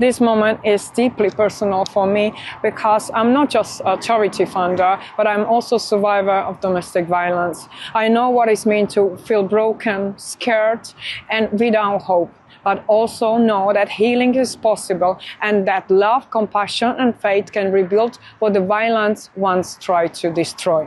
This moment is deeply personal for me because I'm not just a charity funder, but I'm also a survivor of domestic violence. I know what it means to feel broken, scared, and without hope, but also know that healing is possible and that love, compassion, and faith can rebuild what the violence once tried to destroy.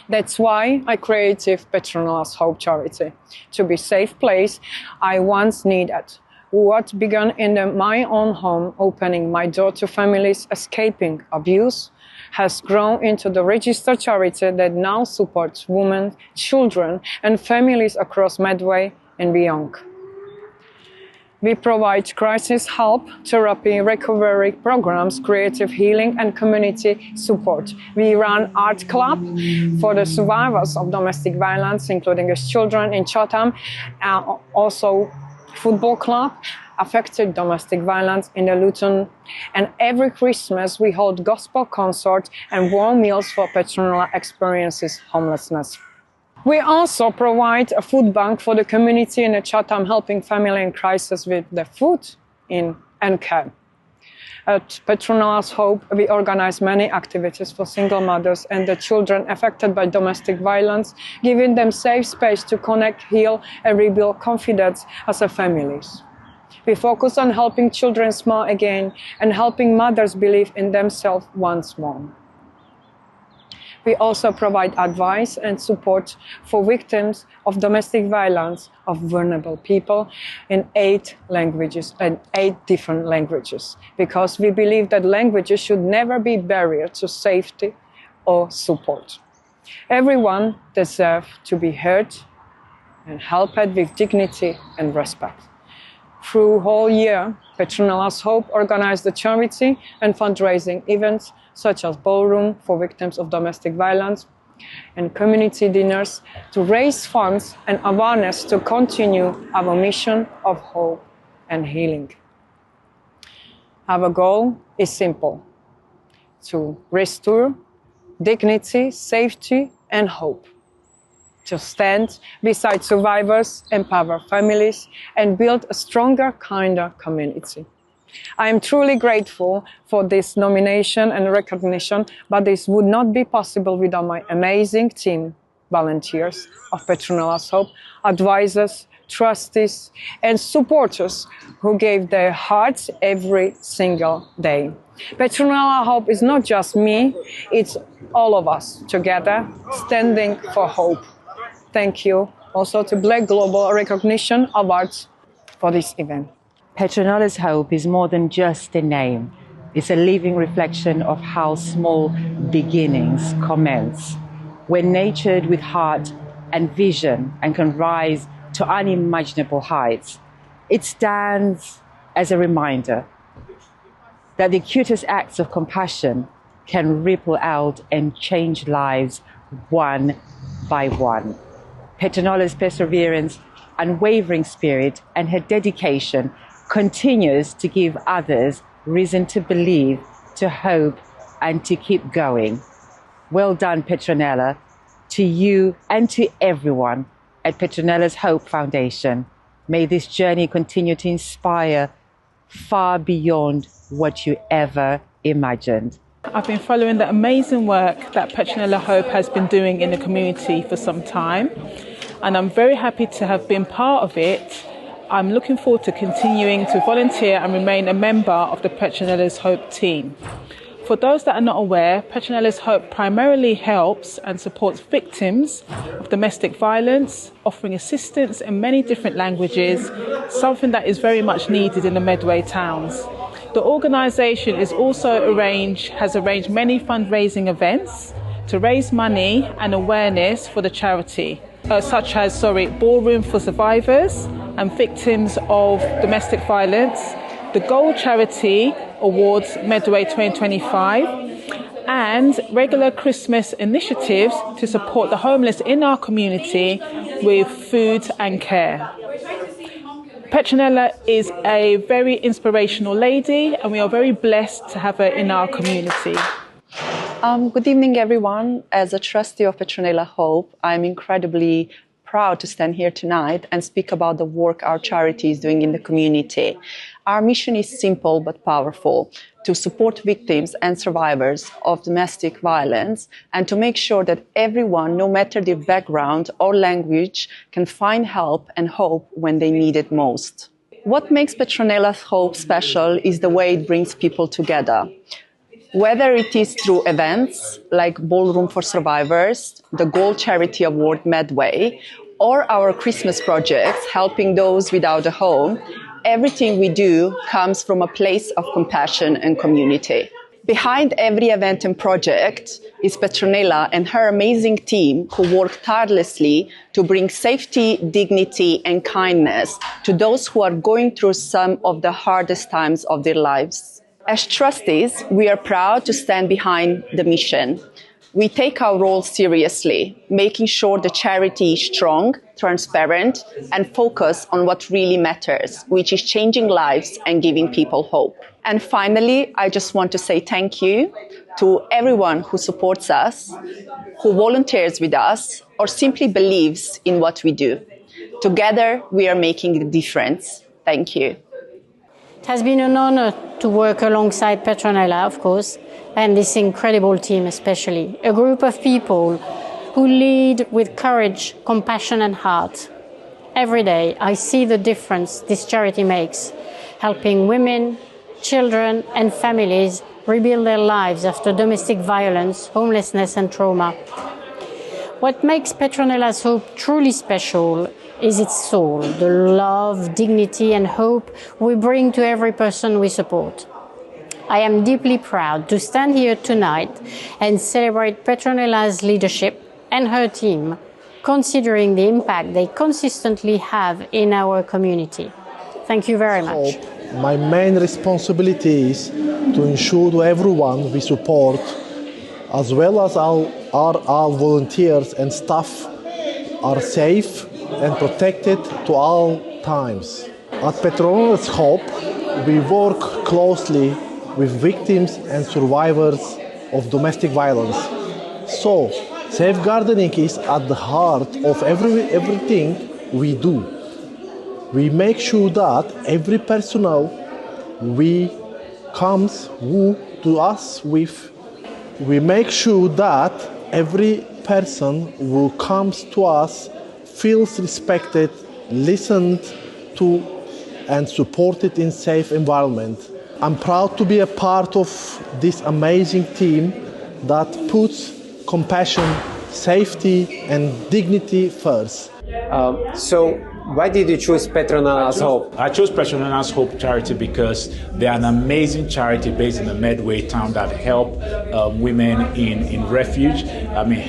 That's why I created Petronela's Hope Charity, to be a safe place I once needed. What began in my own home, opening my door to families escaping abuse, has grown into the registered charity that now supports women, children, and families across Medway and beyond. We provide crisis help, therapy, recovery programs, creative healing, and community support. We run art club for the survivors of domestic violence, including as children in Chatham, also football club affected domestic violence in the Luton. And every Christmas we hold gospel concerts and warm meals for Petronela experiences homelessness. We also provide a food bank for the community in Chatham, helping family in crisis with the food and care. At Petronela's Hope, we organize many activities for single mothers and the children affected by domestic violence, giving them safe space to connect, heal, and rebuild confidence as a families. We focus on helping children smile again and helping mothers believe in themselves once more. We also provide advice and support for victims of domestic violence of vulnerable people in 8 languages and 8 different languages, because we believe that languages should never be a barrier to safety or support. Everyone deserves to be heard and helped with dignity and respect. Through whole year, Petronela's Hope organized the charity and fundraising events such as ballroom for victims of domestic violence and community dinners to raise funds and awareness to continue our mission of hope and healing. Our goal is simple: to restore dignity, safety, and hope. To stand beside survivors, empower families, and build a stronger, kinder community. I am truly grateful for this nomination and recognition, but this would not be possible without my amazing team, volunteers of Petronela's Hope, advisors, trustees, and supporters who gave their hearts every single day. Petronela Hope is not just me, it's all of us together standing for hope. Thank you also to Black Global Recognition Awards for this event. Petronela's Hope is more than just a name. It's a living reflection of how small beginnings commence, when nurtured with heart and vision, and can rise to unimaginable heights. It stands as a reminder that the acutest acts of compassion can ripple out and change lives one by one. Petronela's perseverance, unwavering spirit, and her dedication continues to give others reason to believe, to hope, and to keep going. Well done, Petronela, to you and to everyone at Petronela's Hope Foundation. May this journey continue to inspire far beyond what you ever imagined. I've been following the amazing work that Petronela Hope has been doing in the community for some time, and I'm very happy to have been part of it. I'm looking forward to continuing to volunteer and remain a member of the Petronela's Hope team. For those that are not aware, Petronela's Hope primarily helps and supports victims of domestic violence, offering assistance in many different languages, something that is very much needed in the Medway towns. The organisation has arranged many fundraising events to raise money and awareness for the charity, such as Ballroom for Survivors and Victims of Domestic Violence, the Gold Charity Awards Medway 2025, and regular Christmas initiatives to support the homeless in our community with food and care. Petronela is a very inspirational lady, and we are very blessed to have her in our community. Good evening, everyone. As a trustee of Petronela Hope, I'm incredibly proud to stand here tonight and speak about the work our charity is doing in the community. Our mission is simple but powerful: to support victims and survivors of domestic violence and to make sure that everyone, no matter their background or language, can find help and hope when they need it most. What makes Petronela's Hope special is the way it brings people together. Whether it is through events like Ballroom for Survivors, the Gold Charity Award Medway, or our Christmas projects helping those without a home, everything we do comes from a place of compassion and community. Behind every event and project is Petronela and her amazing team who work tirelessly to bring safety, dignity, and kindness to those who are going through some of the hardest times of their lives. As trustees, we are proud to stand behind the mission. We take our role seriously, making sure the charity is strong, transparent, and focused on what really matters, which is changing lives and giving people hope. And finally, I just want to say thank you to everyone who supports us, who volunteers with us, or simply believes in what we do. Together, we are making a difference. Thank you. It has been an honor to work alongside Petronela, of course, and this incredible team especially. A group of people who lead with courage, compassion and heart. Every day I see the difference this charity makes, helping women, children and families rebuild their lives after domestic violence, homelessness and trauma. What makes Petronela's Hope truly special is its soul, the love, dignity and hope we bring to every person we support. I am deeply proud to stand here tonight and celebrate Petronela's leadership and her team, considering the impact they consistently have in our community. Thank you very much. My main responsibility is to ensure to everyone we support, as well as our volunteers and staff, are safe and protected to all times. At Petronela's Hope, we work closely with victims and survivors of domestic violence. So, safeguarding is at the heart of everything we do. We make sure that every personnel we comes to us with, we make sure that every person who comes to us feels respected, listened to, and supported in safe environment. I'm proud to be a part of this amazing team that puts compassion, safety, and dignity first. So why did you choose Petronela's Hope? I chose Petronela's Hope charity because they are an amazing charity based in the Medway town that help women in refuge.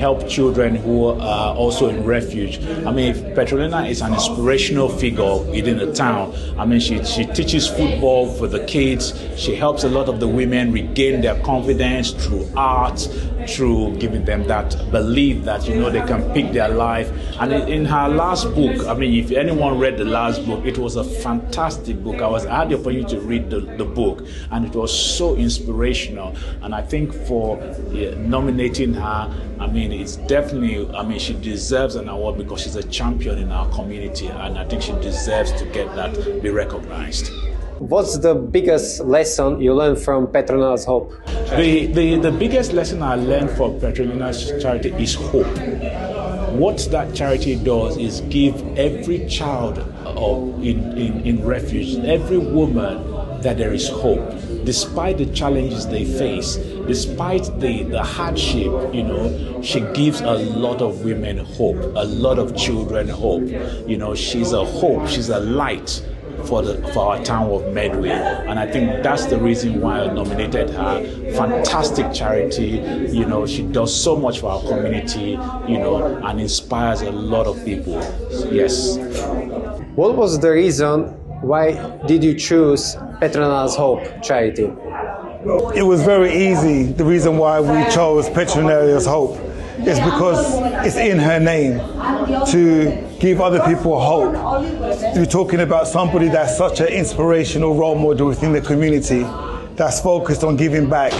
Help children who are also in refuge. Petronela is an inspirational figure within the town. She teaches football for the kids. She helps a lot of the women regain their confidence through art, through giving them that belief that they can pick their life. And in her last book, if anyone read the last book, it was a fantastic book. I had the opportunity to read the book, and it was so inspirational. And I think for nominating her, it's definitely, she deserves an award because she's a champion in our community, and I think she deserves to get that, be recognized. What's the biggest lesson you learned from Petronela's Hope? The biggest lesson I learned from Petronela's charity is hope. What that charity does is give every child in refuge, every woman, that there is hope. Despite the challenges they face, despite the hardship, she gives a lot of women hope, a lot of children hope. She's a hope, she's a light for our town of Medway, and I think that's the reason why I nominated her. Fantastic charity, she does so much for our community, and inspires a lot of people. Yes. What was the reason why did you choose Petronela's Hope charity? It was very easy. The reason why we chose Petronela's Hope is because it's in her name, to give other people hope. You're talking about somebody that's such an inspirational role model within the community, that's focused on giving back,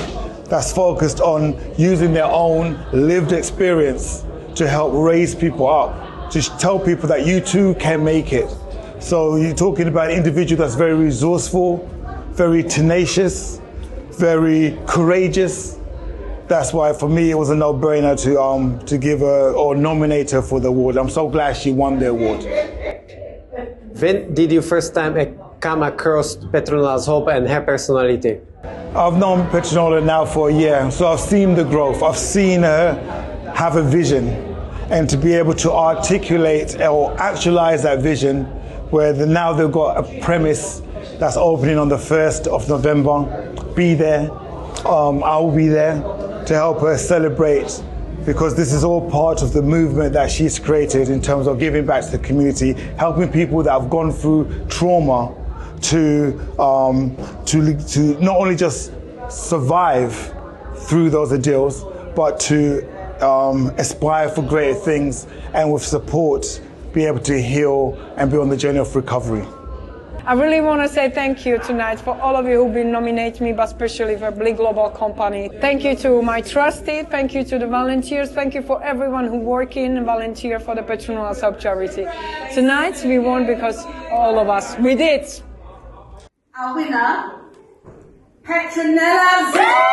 that's focused on using their own lived experience to help raise people up. to tell people that you too can make it. So you're talking about an individual that's very resourceful, very tenacious, very courageous. That's why for me it was a no-brainer to give her or nominate her for the award. I'm so glad she won the award. When did you first time come across Petronela's hope and her personality? I've known Petronela now for a year, so I've seen the growth. I've seen her have a vision, and to be able to articulate or actualize that vision, where now they've got a premise that's opening on the 1st of November. Be there. I will be there to help her celebrate, because this is all part of the movement that she's created in terms of giving back to the community, helping people that have gone through trauma to not only just survive through those ordeals, but to aspire for greater things, and with support be able to heal and be on the journey of recovery. I really want to say thank you tonight for all of you who've been nominating me, but especially for Big Global Company. Thank you to my trustee, thank you to the volunteers, thank you for everyone who work in and volunteer for the Petronela's Hope charity. Tonight we won because all of us, we did. Our winner, Petronela.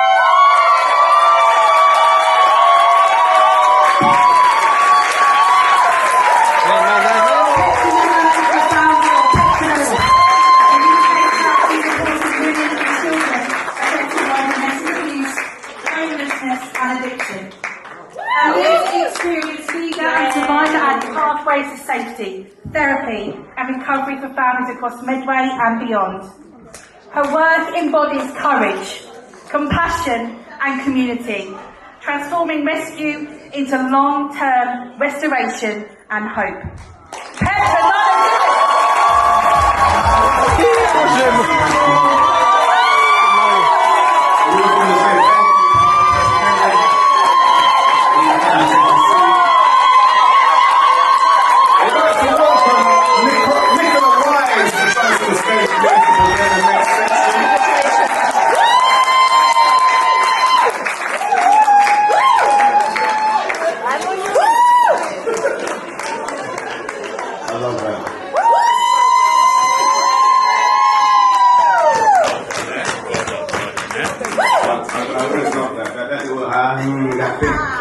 And addiction. Our lived experience leader and provider at Pathways to Safety, Therapy and Recovery for Families across Medway and beyond. Her work embodies courage, compassion and community, transforming rescue into long-term restoration and hope. That